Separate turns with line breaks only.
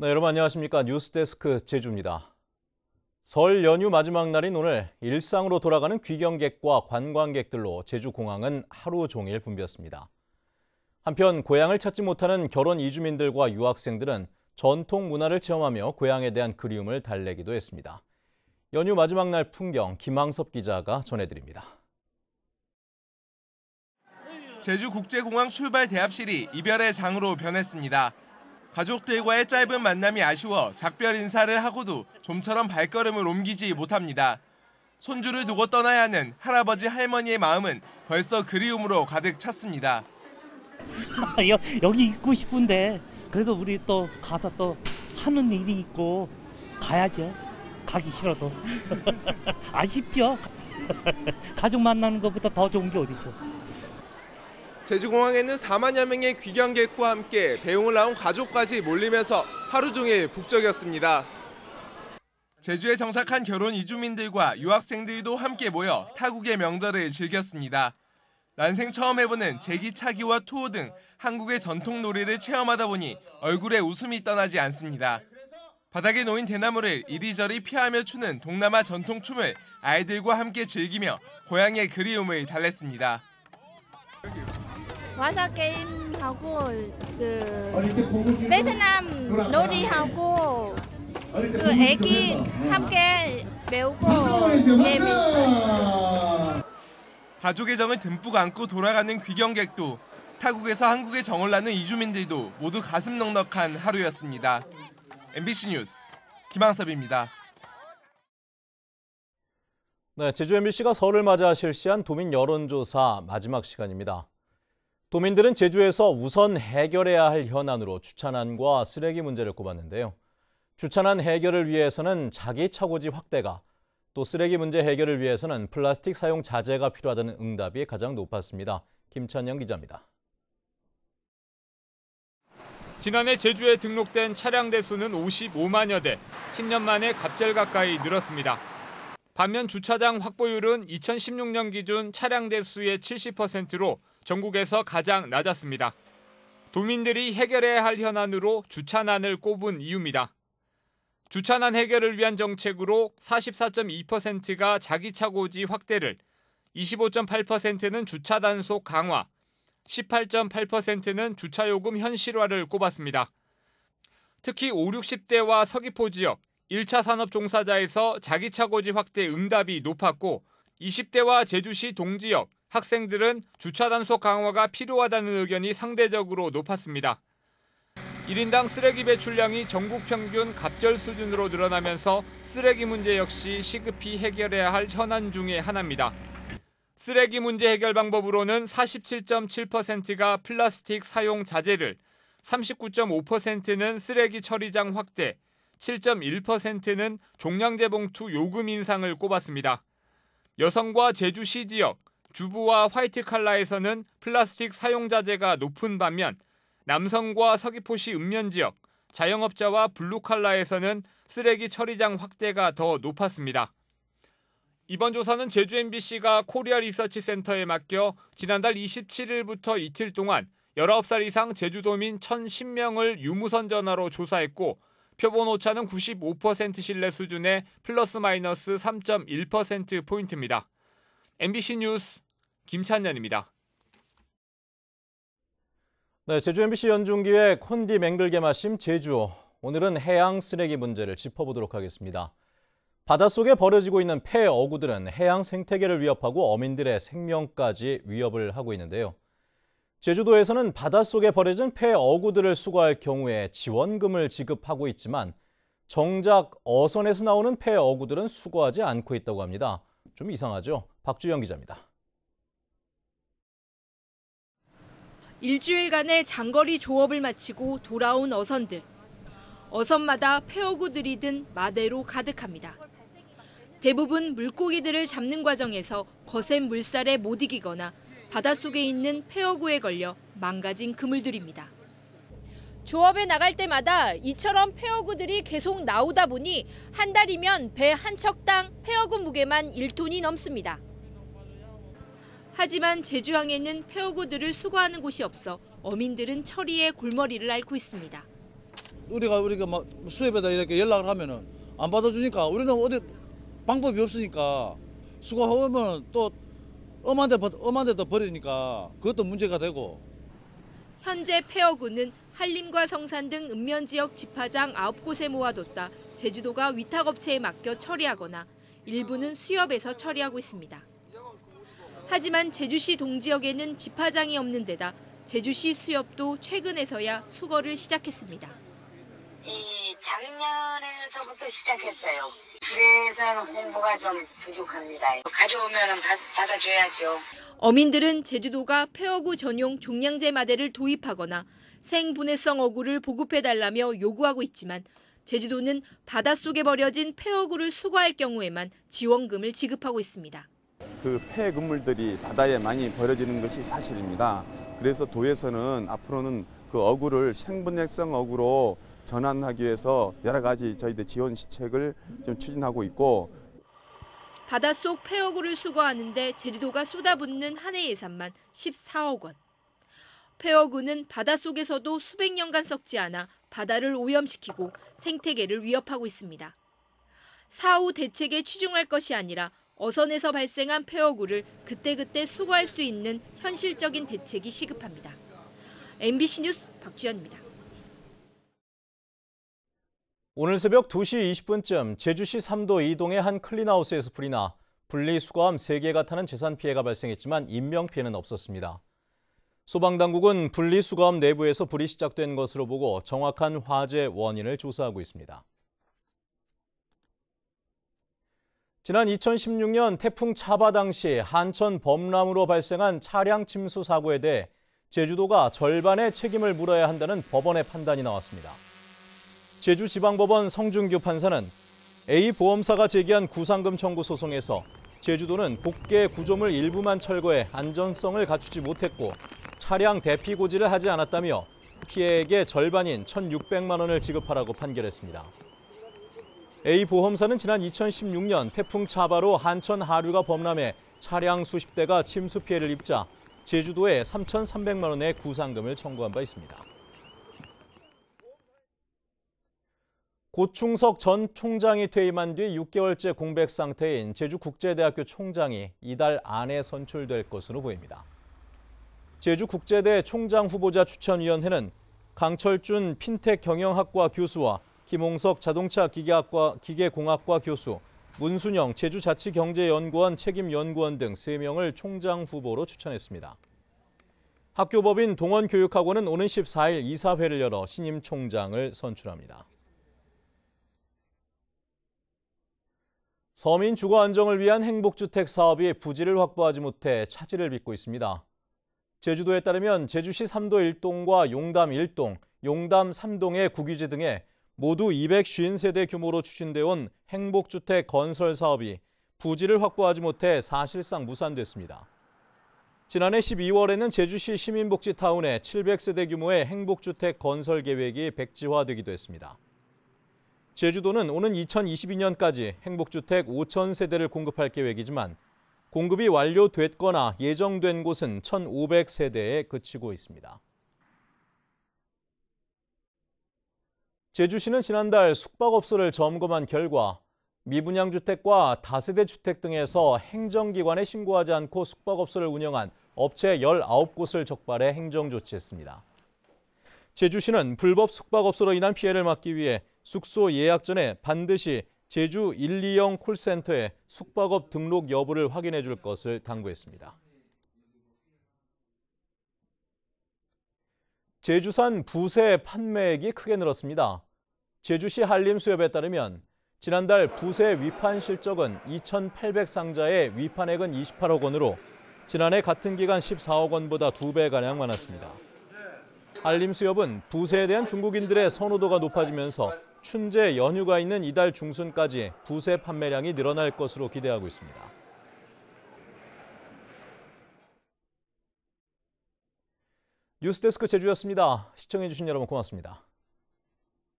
네, 여러분 안녕하십니까. 뉴스데스크 제주입니다. 설 연휴 마지막 날인 오늘 일상으로 돌아가는 귀경객과 관광객들로 제주공항은 하루 종일 붐볐습니다. 한편 고향을 찾지 못하는 결혼 이주민들과 유학생들은 전통 문화를 체험하며 고향에 대한 그리움을 달래기도 했습니다. 연휴 마지막 날 풍경 김항섭 기자가 전해드립니다.
제주국제공항 출발 대합실이 이별의 장으로 변했습니다. 가족들과의 짧은 만남이 아쉬워 작별 인사를 하고도 좀처럼 발걸음을 옮기지 못합니다. 손주를 두고 떠나야 하는 할아버지 할머니의 마음은 벌써 그리움으로 가득 찼습니다.
여기 있고 싶은데 그래도 우리 또 가서 또 하는 일이 있고 가야죠. 가기 싫어도. 아쉽죠. 가족 만나는 것보다 더 좋은 게 어디 있어.
제주공항에는 4만여 명의 귀경객과 함께 배웅을 나온 가족까지 몰리면서 하루 종일 북적였습니다. 제주에 정착한 결혼 이주민들과 유학생들도 함께 모여 타국의 명절을 즐겼습니다. 난생 처음 해보는 제기차기와 투어 등 한국의 전통 놀이를 체험하다 보니 얼굴에 웃음이 떠나지 않습니다. 바닥에 놓인 대나무를 이리저리 피하며 추는 동남아 전통춤을 아이들과 함께 즐기며 고향의 그리움을 달랬습니다.
와서 게임하고 베트남 놀이하고 애기 함께 배우고 재밌어요.
가족의 정을 듬뿍 안고 돌아가는 귀경객도 타국에서 한국에 정을 낳는 이주민들도 모두 가슴 넉넉한 하루였습니다. MBC 뉴스 김항섭입니다.
네, 제주 MBC가 설을 맞아 실시한 도민 여론조사 마지막 시간입니다. 도민들은 제주에서 우선 해결해야 할 현안으로 주차난과 쓰레기 문제를 꼽았는데요. 주차난 해결을 위해서는 자기 차고지 확대가, 또 쓰레기 문제 해결을 위해서는 플라스틱 사용 자제가 필요하다는 응답이 가장 높았습니다. 김찬영 기자입니다.
지난해 제주에 등록된 차량 대수는 55만여 대, 10년 만에 갑절 가까이 늘었습니다. 반면 주차장 확보율은 2016년 기준 차량 대수의 70%로 전국에서 가장 낮았습니다. 도민들이 해결해야 할 현안으로 주차난을 꼽은 이유입니다. 주차난 해결을 위한 정책으로 44.2%가 자기차고지 확대를, 25.8%는 주차 단속 강화, 18.8%는 주차요금 현실화를 꼽았습니다. 특히 5, 60대와 서귀포 지역, 1차 산업 종사자에서 자기차고지 확대 응답이 높았고 20대와 제주시 동지역, 학생들은 주차 단속 강화가 필요하다는 의견이 상대적으로 높았습니다. 1인당 쓰레기 배출량이 전국 평균 갑절 수준으로 늘어나면서 쓰레기 문제 역시 시급히 해결해야 할 현안 중의 하나입니다. 쓰레기 문제 해결 방법으로는 47.7%가 플라스틱 사용 자제를, 39.5%는 쓰레기 처리장 확대, 7.1%는 종량제 봉투 요금 인상을 꼽았습니다. 여성과 제주시 지역, 주부와 화이트 칼라에서는 플라스틱 사용 자제가 높은 반면 남성과 서귀포시 읍면 지역, 자영업자와 블루 칼라에서는 쓰레기 처리장 확대가 더 높았습니다. 이번 조사는 제주 MBC가 코리아 리서치 센터에 맡겨 지난달 27일부터 이틀 동안 19살 이상 제주도민 1,010명을 유무선 전화로 조사했고 표본 오차는 95% 신뢰 수준의 플러스 마이너스 3.1%포인트입니다. MBC 뉴스 김찬년입니다.
네, 제주 MBC 연중기획 콘디 맹글게 마심 제주. 오늘은 해양 쓰레기 문제를 짚어보도록 하겠습니다. 바닷속에 버려지고 있는 폐 어구들은 해양 생태계를 위협하고 어민들의 생명까지 위협을 하고 있는데요. 제주도에서는 바닷속에 버려진 폐 어구들을 수거할 경우에 지원금을 지급하고 있지만 정작 어선에서 나오는 폐 어구들은 수거하지 않고 있다고 합니다. 좀 이상하죠? 박주영 기자입니다.
일주일간의 장거리 조업을 마치고 돌아온 어선들. 어선마다 폐어구들이 든 마대로 가득합니다. 대부분 물고기들을 잡는 과정에서 거센 물살에 못 이기거나 바닷속에 있는 폐어구에 걸려 망가진 그물들입니다. 조업에 나갈 때마다 이처럼 폐어구들이 계속 나오다 보니 한 달이면 배 한 척당 폐어구 무게만 1톤이 넘습니다. 하지만 제주항에는 폐어구들을 수거하는 곳이 없어 어민들은 처리에 골머리를 앓고 있습니다.
우리가 막 수협에다 이렇게 연락을 하면은 안 받아주니까 우리는 어디 방법이 없으니까 수거하면 또 엄한 데다 버리니까 그것도 문제가 되고.
현재 폐허구는 한림과 성산 등 읍면 지역 집화장 9곳에 모아뒀다 제주도가 위탁업체에 맡겨 처리하거나 일부는 수협에서 처리하고 있습니다. 하지만 제주시 동지역에는 집화장이 없는 데다 제주시 수협도 최근에서야 수거를 시작했습니다.
작년에서부터 시작했어요. 그래서 홍보가 좀 부족합니다. 가져오면 받아줘야죠.
어민들은 제주도가 폐허구 전용 종량제 마대를 도입하거나 생분해성 어구를 보급해달라며 요구하고 있지만 제주도는 바닷속에 버려진 폐허구를 수거할 경우에만 지원금을 지급하고 있습니다.
그 폐그물들이 바다에 많이 버려지는 것이 사실입니다. 그래서 도에서는 앞으로는 그 어구를 생분해성 어구로 전환하기 위해서 여러 가지 저희들 지원 시책을 좀 추진하고 있고.
바닷속 폐허구를 수거하는데 제주도가 쏟아붓는 한 해 예산만 14억 원. 폐허구는 바닷속에서도 수백 년간 썩지 않아 바다를 오염시키고 생태계를 위협하고 있습니다. 사후 대책에 치중할 것이 아니라 어선에서 발생한 폐허구를 그때그때 수거할 수 있는 현실적인 대책이 시급합니다. MBC 뉴스 박주연입니다.
오늘 새벽 2시 20분쯤 제주시 삼도 이동의 한 클린하우스에서 불이 나 분리수거함 3개가 타는 재산 피해가 발생했지만 인명피해는 없었습니다. 소방당국은 분리수거함 내부에서 불이 시작된 것으로 보고 정확한 화재 원인을 조사하고 있습니다. 지난 2016년 태풍 차바 당시 한천 범람으로 발생한 차량 침수 사고에 대해 제주도가 절반의 책임을 물어야 한다는 법원의 판단이 나왔습니다. 제주지방법원 성준규 판사는 A보험사가 제기한 구상금 청구 소송에서 제주도는 복개 구조물 일부만 철거해 안전성을 갖추지 못했고 차량 대피 고지를 하지 않았다며 피해액의 절반인 1,600만 원을 지급하라고 판결했습니다. A보험사는 지난 2016년 태풍 차바로 한천 하류가 범람해 차량 수십 대가 침수 피해를 입자 제주도에 3,300만 원의 구상금을 청구한 바 있습니다. 고충석 전 총장이 퇴임한 뒤 6개월째 공백 상태인 제주국제대학교 총장이 이달 안에 선출될 것으로 보입니다. 제주국제대 총장 후보자 추천위원회는 강철준 핀텍 경영학과 교수와 김홍석 자동차 기계공학과 교수, 문순영 제주자치경제연구원 책임연구원 등 3명을 총장 후보로 추천했습니다. 학교법인 동원교육학원은 오는 14일 이사회를 열어 신임 총장을 선출합니다. 서민 주거 안정을 위한 행복주택 사업이 부지를 확보하지 못해 차질을 빚고 있습니다. 제주도에 따르면 제주시 삼도 1동과 용담 1동, 용담 3동의 국유지 등에 모두 250세대 규모로 추진돼 온 행복주택 건설 사업이 부지를 확보하지 못해 사실상 무산됐습니다. 지난해 12월에는 제주시 시민복지타운에 700세대 규모의 행복주택 건설 계획이 백지화되기도 했습니다. 제주도는 오는 2022년까지 행복주택 5,000세대를 공급할 계획이지만 공급이 완료됐거나 예정된 곳은 1,500세대에 그치고 있습니다. 제주시는 지난달 숙박업소를 점검한 결과 미분양주택과 다세대 주택 등에서 행정기관에 신고하지 않고 숙박업소를 운영한 업체 19곳을 적발해 행정조치했습니다. 제주시는 불법 숙박업소로 인한 피해를 막기 위해 숙소 예약 전에 반드시 제주 120 콜센터에 숙박업 등록 여부를 확인해 줄 것을 당부했습니다. 제주산 부새 판매액이 크게 늘었습니다. 제주시 한림수협에 따르면 지난달 부새 위판 실적은 2,800상자에 위판액은 28억 원으로 지난해 같은 기간 14억 원보다 2배가량 많았습니다. 한림수협은 부새에 대한 중국인들의 선호도가 높아지면서 춘제 연휴가 있는 이달 중순까지 부새 판매량이 늘어날 것으로 기대하고 있습니다. 뉴스데스크 제주였습니다. 시청해주신 여러분 고맙습니다.